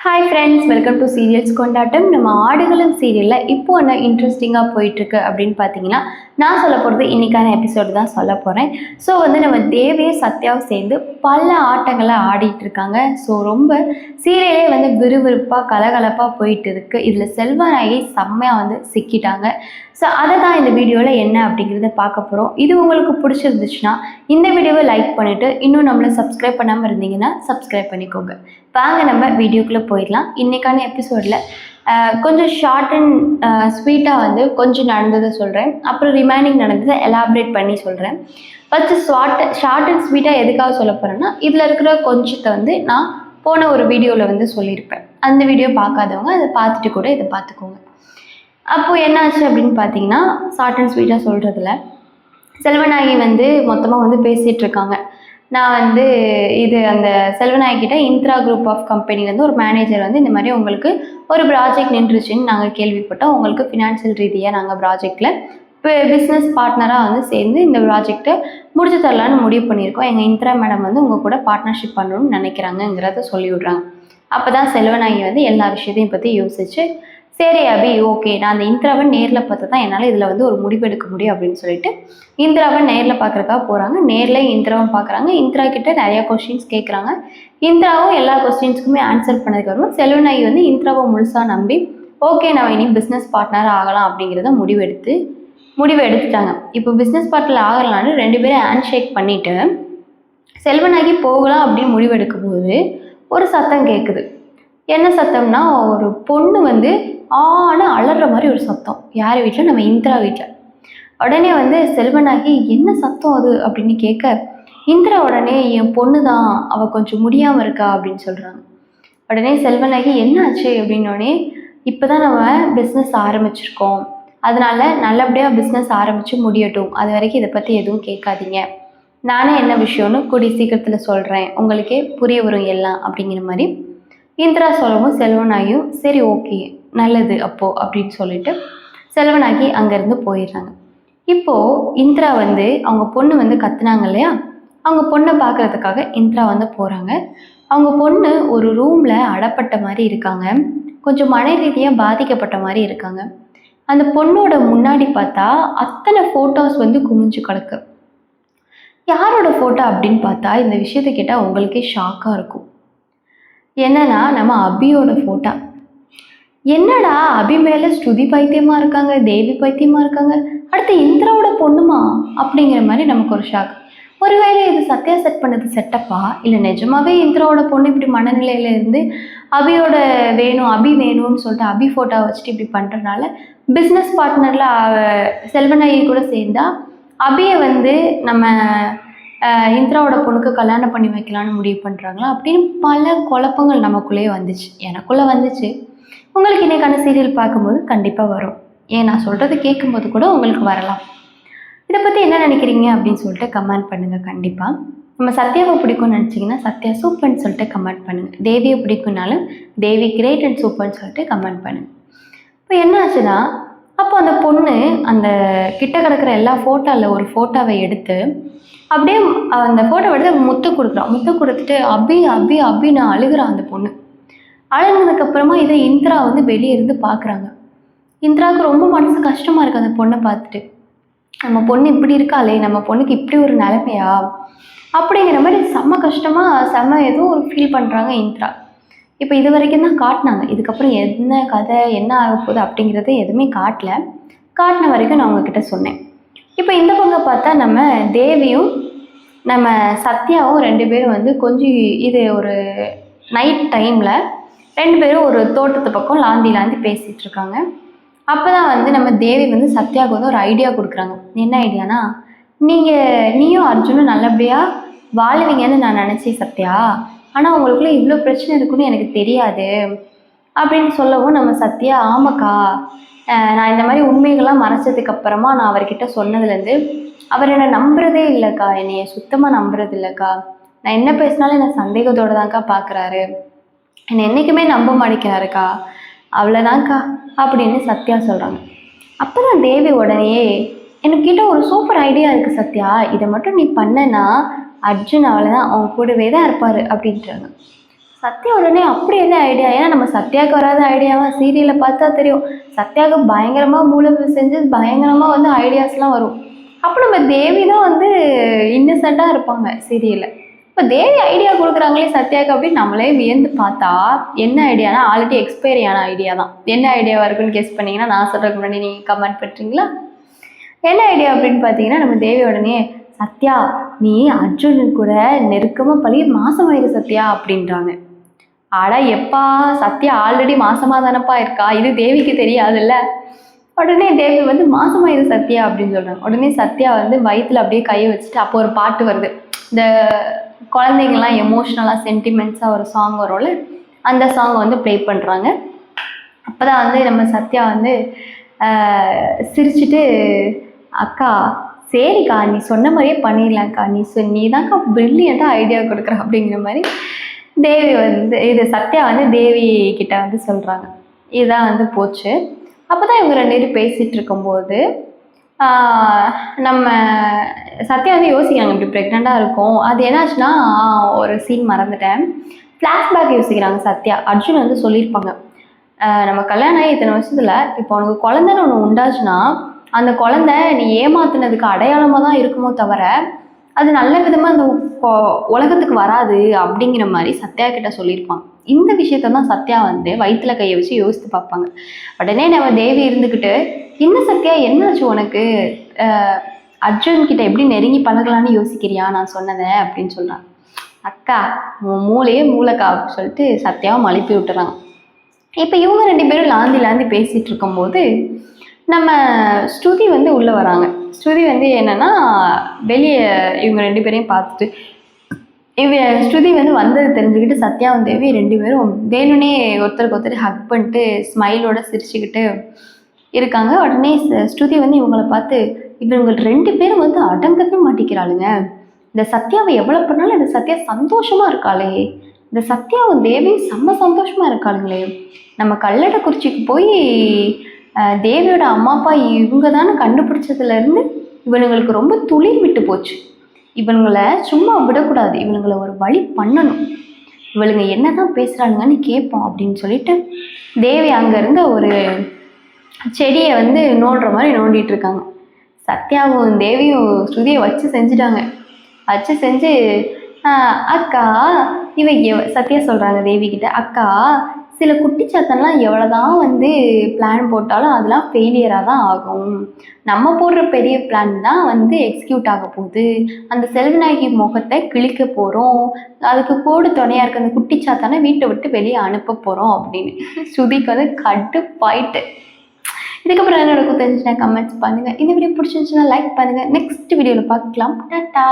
Hi friends, welcome to serials கொண்டாட்டம். நம்ம ஆடுகளம் சீரியலில் இப்போ என்ன இன்ட்ரெஸ்டிங்காக போயிட்டுருக்கு அப்படின்னு பார்த்தீங்கன்னா, நான் சொல்ல போகிறது இன்றைக்கான எபிசோடு தான் சொல்ல போகிறேன். ஸோ நம்ம தேவியும் சத்யாவும் சேர்ந்து பல ஆட்டங்களை ஆடிட்டு இருக்காங்க. ஸோ ரொம்ப சீரியலே விறுவிறுப்பாக கலகலப்பாக போயிட்டு இருக்குது. இதில் செல்வராயி செம்மையாக சிக்கிட்டாங்க. ஸோ அதை தான் இந்த வீடியோவில் என்ன அப்படிங்கிறத பார்க்க போகிறோம். இது உங்களுக்கு பிடிச்சிருந்துச்சுன்னா இந்த வீடியோவை லைக் பண்ணிவிட்டு இன்னும் நம்மளை சப்ஸ்கிரைப் பண்ணாமல் இருந்தீங்கன்னா சப்ஸ்கிரைப் பண்ணிக்கோங்க. வாங்க நம்ம வீடியோக்குள்ளே போயிடலாம். இன்றைக்கான எபிசோடில் கொஞ்சம் ஷார்ட் அண்ட் ஸ்வீட்டாக கொஞ்சம் நடந்ததை சொல்கிறேன். அப்புறம் ரிமைனிங் நடந்ததை எலாபரேட் பண்ணி சொல்கிறேன். ஃபஸ்ட்டு ஷார்ட் அண்ட் ஸ்வீட்டாக எதுக்காக சொல்ல போகிறேன்னா, இதில் இருக்கிற கொஞ்சத்தை நான் போன ஒரு வீடியோவில் சொல்லியிருப்பேன். அந்த வீடியோ பார்க்காதவங்க அதை பார்த்துட்டு கூட இதை பார்த்துக்கோங்க. அப்போது என்னாச்சு அப்படின்னு பார்த்தீங்கன்னா, ஷார்ட் அண்ட் ஸ்வீட்டாக சொல்கிறதுல செல்வநாயகி மொத்தமாக பேசிகிட்டு இருக்காங்க. நான் இது அந்த செல்வநாயகிட்ட இந்திரா குரூப் ஆஃப் கம்பெனிலேருந்து ஒரு மேனேஜர் இந்த மாதிரி உங்களுக்கு ஒரு ப்ராஜெக்ட் நின்றுச்சுன்னு நாங்கள் கேள்விப்பட்டோம். உங்களுக்கு ஃபினான்ஷியல் ரீதியாக நாங்கள் ப்ராஜெக்டில் இப்போ பிஸ்னஸ் பார்ட்னராக சேர்ந்து இந்த ப்ராஜெக்டை முடிச்சு தரலான்னு முடிவு பண்ணியிருக்கோம். எங்கள் இந்திரா மேடம் உங்கள் கூட பார்ட்னர்ஷிப் பண்ணணும்னு நினைக்கிறாங்கங்கிறத சொல்லி விட்றாங்க. அப்போ தான் செல்வநாயகி எல்லா விஷயத்தையும் பற்றி யோசிச்சு, சரி அபி, ஓகே, நான் அந்த இந்திராவை நேரில் பார்த்து தான் என்னால் இதில் ஒரு முடிவு எடுக்க முடியும் அப்படின்னு சொல்லிட்டு இந்திராவை நேரில் பார்க்குறக்காக போகிறாங்க. நேரில் இந்திராவும் பார்க்குறாங்க. இந்திரா கிட்ட நிறையா கொஸ்டின்ஸ் கேட்குறாங்க. இந்திராவும் எல்லா கொஸ்டின்ஸுக்குமே ஆன்சர் பண்ணதுக்கு வரும். செல்வநாயகி இந்திராவை முழுசாக நம்பி, ஓகே, நான் இனி பிஸ்னஸ் பார்ட்னர் ஆகலாம் அப்படிங்கிறத முடிவு எடுத்துட்டாங்க. இப்போ பிஸ்னஸ் பார்ட்னர் ஆகலான்னு 2 பேரும் ஹேண்ட் ஷேக் பண்ணிவிட்டு செல்வநாயகி போகலாம் அப்படின்னு முடிவு எடுக்கும்போது ஒரு சத்தம் கேட்குது. என்ன சத்தம்னா, ஒரு பொண்ணு ஆனால் அலற மாதிரி ஒரு சத்தம். யார் வீட்டில்? நம்ம இந்திரா வீட்டில். உடனே செல்வநாயகி என்ன சத்தம் அது அப்படின்னு கேட்க, இந்திரா உடனே என் பொண்ணு தான், அவள் கொஞ்சம் முடியாமல் இருக்கா அப்படின்னு சொல்கிறாங்க. உடனே செல்வநாயகி என்ன ஆச்சு அப்படின்னோடனே, இப்போ தான் நம்ம பிஸ்னஸ் ஆரம்பிச்சிருக்கோம், அதனால் நல்லபடியாக பிஸ்னஸ் ஆரம்பித்து முடியட்டும், அது வரைக்கும் இதை பற்றி எதுவும் கேட்காதீங்க, நானே என்ன விஷயம்னு கூடிய சீக்கிரத்தில் சொல்கிறேன், உங்களுக்கே புரிய வரும் எல்லாம் அப்படிங்கிற மாதிரி இந்திரா சொல்லவும் செல்வநாயகியும் சரி, ஓகே, நல்லது அப்போது அப்படின்னு சொல்லிட்டு செல்வநாயகி அங்கேருந்து போயிடுறாங்க. இப்போது இந்திரா அவங்க பொண்ணு கத்துனாங்க இல்லையா, அவங்க பொண்ணை பார்க்குறதுக்காக இந்திரா போகிறாங்க. அவங்க பொண்ணு ஒரு ரூமில் அடப்பட்ட மாதிரி இருக்காங்க. கொஞ்சம் மன ரீதியாக பாதிக்கப்பட்ட மாதிரி இருக்காங்க. அந்த பொண்ணோட முன்னாடி பார்த்தா அத்தனை ஃபோட்டோஸ் குமிஞ்சு கிடக்கு. யாரோட ஃபோட்டோ அப்படின்னு பார்த்தா, இந்த விஷயத்தை கேட்டால் உங்களுக்கே ஷாக்காக இருக்கும். என்னன்னா, நம்ம அபியோட ஃபோட்டோ. என்னடா அபி மேலே ஸ்ருதி பைத்தியமாக இருக்காங்க, தேவி பைத்தியமாக இருக்காங்க, அடுத்து இந்திராவோட பொண்ணுமா அப்படிங்கிற மாதிரி நமக்கு ஒரு ஷாக். ஒருவேளை இது சத்யா செட் பண்ணது செட்டப்பா, இல்லை நிஜமாவே இந்திராவோட பொண்ணு இப்படி மனநிலையில இருந்து அபி வேணும்னு சொல்லிட்டு அபி ஃபோட்டோ வச்சுட்டு இப்படி பண்ணுறதுனால பிஸ்னஸ் பார்ட்னரில் செல்வநாயகி கூட சேர்ந்தா அபியை நம்ம இந்திராவோட பொண்ணுக்கு கல்யாணம் பண்ணி வைக்கலான்னு முடிவு பண்ணுறாங்களா அப்படின்னு பல குழப்பங்கள் நமக்குள்ளேயே வந்துச்சு, எனக்குள்ளே வந்துச்சு. உங்களுக்கு இன்றைக்கான சீரியல் பார்க்கும்போது கண்டிப்பாக வரும். ஏன் நான் சொல்கிறது கேட்கும்போது கூட உங்களுக்கு வரலாம். இதை பற்றி என்ன நினைக்கிறீங்க அப்படின்னு சொல்லிட்டு கமெண்ட் பண்ணுங்கள். கண்டிப்பாக நம்ம சத்யாவை பிடிக்கும்னு நினச்சிங்கன்னா சத்யா சூப்பர்னு சொல்லிட்டு கமெண்ட் பண்ணுங்கள். தேவியை பிடிக்கும்னாலும் தேவி கிரேட் அண்ட் சூப்பர்னு சொல்லிட்டு கமெண்ட் பண்ணுங்கள். இப்போ என்ன ஆச்சுன்னா, அப்போ அந்த பொண்ணு அந்த கிட்ட கிடக்கிற எல்லா ஃபோட்டோவில் ஒரு ஃபோட்டோவை எடுத்து அப்படியே அந்த ஃபோட்டோ எடுத்து முத்து கொடுக்குறான். முத்து கொடுத்துட்டு அபி அபி அபின்னு அழுகிறான். அந்த பொண்ணு அழுகுனதுக்கப்புறமா இதை இந்திரா வெளியே இருந்து பார்க்குறாங்க. இந்திராவுக்கு ரொம்ப மனசு கஷ்டமாக இருக்குது அந்த பொண்ணை பார்த்துட்டு. நம்ம பொண்ணு இப்படி இருக்காளே, நம்ம பொண்ணுக்கு இப்படி ஒரு நிலைமையா அப்படிங்கிற மாதிரி செம்ம கஷ்டமாக ஏதோ ஒரு ஃபீல் பண்ணுறாங்க இந்திரா. இப்போ இது வரைக்கும் தான் காட்டினாங்க. இதுக்கப்புறம் என்ன கதை என்ன ஆக போகுது அப்படிங்கிறது எதுவுமே காட்டின வரைக்கும் நான் உங்ககிட்ட சொன்னேன். இப்போ இந்த பக்கம் பார்த்தா நம்ம தேவியும் நம்ம சத்யாவும் 2 பேரும் கொஞ்சம் இது ஒரு நைட் டைமில் 2 பேரும் ஒரு தோட்டத்து பக்கம் லாந்தி பேசிகிட்டு இருக்காங்க. அப்போ தான் நம்ம தேவி சத்யாவுக்கு ஒரு ஐடியா கொடுக்குறாங்க. என்ன ஐடியானா, நீயும் அர்ஜுனும் நல்லபடியாக வாழுவீங்கன்னு நான் நினச்சேன் சத்யா, ஆனால் உங்களுக்குள்ளே இவ்வளோ பிரச்சனை இருக்குன்னு எனக்கு தெரியாது அப்படின்னு சொல்லவும் நம்ம சத்யா, ஆமாக்கா, நான் இந்த மாதிரி உண்மைகள்லாம் மறைச்சதுக்கப்புறமா நான் அவர்கிட்ட சொன்னதுலேருந்து அவர் என்னை நம்புறதே இல்லைக்கா, என்னைய சுத்தமாக நம்புறது இல்லைக்கா, நான் என்ன பேசினாலும் என்னை சந்தேகத்தோடு தான்க்கா பார்க்குறாரு, என்னை என்றைக்குமே நம்ப மாட்டேங்கிறாருக்கா, அவ்வளோதான்க்கா அப்படின்னு சத்யா சொல்கிறாங்க. அப்போ தான் தேவி உடனே, என்கிட்ட ஒரு சூப்பர் ஐடியா இருக்குது சத்யா, இதை மட்டும் நீ பண்ணனா அர்ஜுன் அவ்வளோதான், அவன் கூடவே தான் இருப்பார் அப்படின்றாங்க. சத்யா உடனே அப்படி என்ன ஐடியா, ஏன்னா நம்ம சத்யாவுக்கு வராத ஐடியாவா, சீரியலை பார்த்தா தெரியும் சத்யாவுக்கு பயங்கரமாக மூளை செஞ்சு பயங்கரமாக வந்து ஐடியாஸ்லாம் வரும். அப்போ நம்ம தேவி தான் வந்து இன்னசென்ட்டாக இருப்பாங்க சீரியலில். இப்போ தேவி ஐடியா கொடுக்குறாங்களே சத்யாவுக்கு அப்படின்னு நம்மளே வியந்து பார்த்தா என்ன ஐடியானா ஆல்ரெடி எக்ஸ்பைரி ஆன ஐடியா தான். என்ன ஐடியாவாக இருக்குன்னு கெஸ் பண்ணிங்கன்னா நான் சொல்கிறதுக்கு முன்னாடி நீங்கள் கமெண்ட் பண்ணுறீங்களா? என்ன ஐடியா அப்படின்னு பார்த்தீங்கன்னா நம்ம தேவி உடனே சத்யா நீ அர்ஜுனன் கூட நெருக்கமாக பழகி மாசமாயிரு சத்யா அப்படின்றாங்க. ஆடா எப்பா, சத்யா ஆல்ரெடி மாசமாக தானப்பா இருக்கா, இது தேவிக்கு தெரியாதுல்ல. உடனே தேவி வந்து மாசமாயிரு சத்யா அப்படின்னு சொல்கிறாங்க. உடனே சத்யா வந்து வயிற்றுல அப்படியே கையை வச்சுட்டு அப்போ ஒரு பாட்டு வருது, இந்த குழந்தைங்கள்லாம் எமோஷ்னலாக சென்டிமெண்ட்ஸாக ஒரு சாங் வரும்ல, அந்த சாங்கை வந்து ப்ளே பண்ணுறாங்க. அப்போ தான் வந்து நம்ம சத்யா வந்து சிரிச்சுட்டு அக்கா சரிக்கா நீ சொன்ன மாதிரியே பண்ணிடலாம்க்கா, நீ தான்க்கா ப்ரில்லியண்ட்டாக ஐடியா கொடுக்குற அப்படிங்கிற மாதிரி தேவி வந்து இது சத்யா வந்து தேவி கிட்ட வந்து சொல்கிறாங்க. இதுதான் வந்து போச்சு. அப்போ தான் இவங்க 2 பேரும் பேசிகிட்டு இருக்கும்போது நம்ம சத்யா வந்து யோசிக்கிறாங்க இப்படி ப்ரெக்னெண்ட்டாக இருக்கும். அது என்னாச்சுன்னா ஒரு சீன் மறந்துட்டேன், ஃப்ளாஷ்பேக் யோசிக்கிறாங்க சத்யா. அர்ஜுன் வந்து சொல்லியிருப்பாங்க நம்ம கல்யாணம் ஆகி இத்தனை வருஷத்தில் இப்போ உனக்கு குழந்தைன்னு ஒன்று உண்டாச்சுன்னா அந்த குழந்தை நீ ஏமாத்துனதுக்கு அடையாளமாக தான் இருக்குமோ தவிர அது நல்ல விதமாக அந்த உலகத்துக்கு வராது அப்படிங்கிற மாதிரி சத்யா கிட்ட சொல்லியிருப்பாங்க. இந்த விஷயத்த தான் சத்யா வந்து வயிற்றுல கையை வச்சு யோசித்து பார்ப்பாங்க. உடனே நம்ம தேவி இருந்துக்கிட்டு என்ன சத்யா என்னாச்சு உனக்கு, அர்ஜுன் கிட்ட எப்படி நெருங்கி பழகலான்னு யோசிக்கிறியா நான் சொன்னதை அப்படின்னு சொல்கிறாங்க. அக்கா உன் மூளையே மூளைக்கா அப்படின்னு சொல்லிட்டு சத்யாவை மழுப்பி விட்டுறாங்க. இப்போ இவங்க 2 பேரும் லாந்தி பேசிகிட்டு இருக்கும்போது நம்ம ஸ்ருதி வந்து உள்ளே வராங்க. ஸ்ருதி வந்து என்னென்னா வெளியே இவங்க 2 பேரையும் பார்த்துட்டு ஸ்ருதி வந்து வந்தது தெரிஞ்சுக்கிட்டு சத்யாவும் தேவி 2 பேரும் வேணும்னே ஒருத்தருக்கு ஒருத்தர் ஹக் பண்ணிட்டு ஸ்மைலோட சிரிச்சுக்கிட்டு இருக்காங்க. உடனே ஸ்ருதி வந்து இவங்களை பார்த்து இவங்க 2 பேரும் வந்து அடங்கவே மாட்டேங்கிறாளுங்க, இந்த சத்யாவை எவ்வளோ பண்ணாலும் இந்த சத்யா சந்தோஷமாக இருக்காளே, இந்த சத்யாவும் தேவியும் செம்ம சந்தோஷமாக இருக்காளுங்களே, நம்ம கல்லடைக்குறிச்சிக்கு போய் தேவியோட அம்மா அப்பா இவங்க தானே கண்டுபிடிச்சதுலேருந்து இவனுங்களுக்கு ரொம்ப துளிர் விட்டு போச்சு, இவனுங்களை சும்மா விடக்கூடாது, இவனுங்களை ஒரு வழி பண்ணணும், இவளுங்க என்ன தான் பேசுகிறானுங்கன்னு கேட்போம் அப்படின்னு சொல்லிட்டு தேவி அங்கேருந்து ஒரு செடியை வந்து நோண்டுற மாதிரி நோண்டிட்டு இருக்காங்க. சத்யாவும் தேவியும் ஸ்ருதியை வச்சு செஞ்சுட்டாங்க. வச்சு செஞ்சு அக்கா சத்யா சொல்கிறாங்க தேவி கிட்ட, அக்கா சில குட்டிச்சாத்தன்லாம் எவ்வளோதான் வந்து பிளான் போட்டாலும் அதெல்லாம் ஃபெயிலியராக தான் ஆகும், நம்ம போடுற பெரிய பிளான் தான் வந்து எக்ஸிக்யூட் ஆக போகுது, அந்த செல்வநாயகி முகத்தை கிழிக்க போகிறோம், அதுக்கு கூட துணையாக இருக்க அந்த குட்டிச்சாத்தானை வீட்டை விட்டு வெளியே அனுப்ப போகிறோம் அப்படின்னு ஸ்ருதிக்கு வந்து கடுப்பாயிட்டு. இதுக்கப்புறம் என்ன நடக்கும் தெரிஞ்சுன்னா கமெண்ட்ஸ் பண்ணுங்கள். இந்த வீடியோ பிடிச்சிருந்துச்சுன்னா லைக் பண்ணுங்கள். நெக்ஸ்ட் வீடியோவில் பார்க்கலாம். டாட்டா.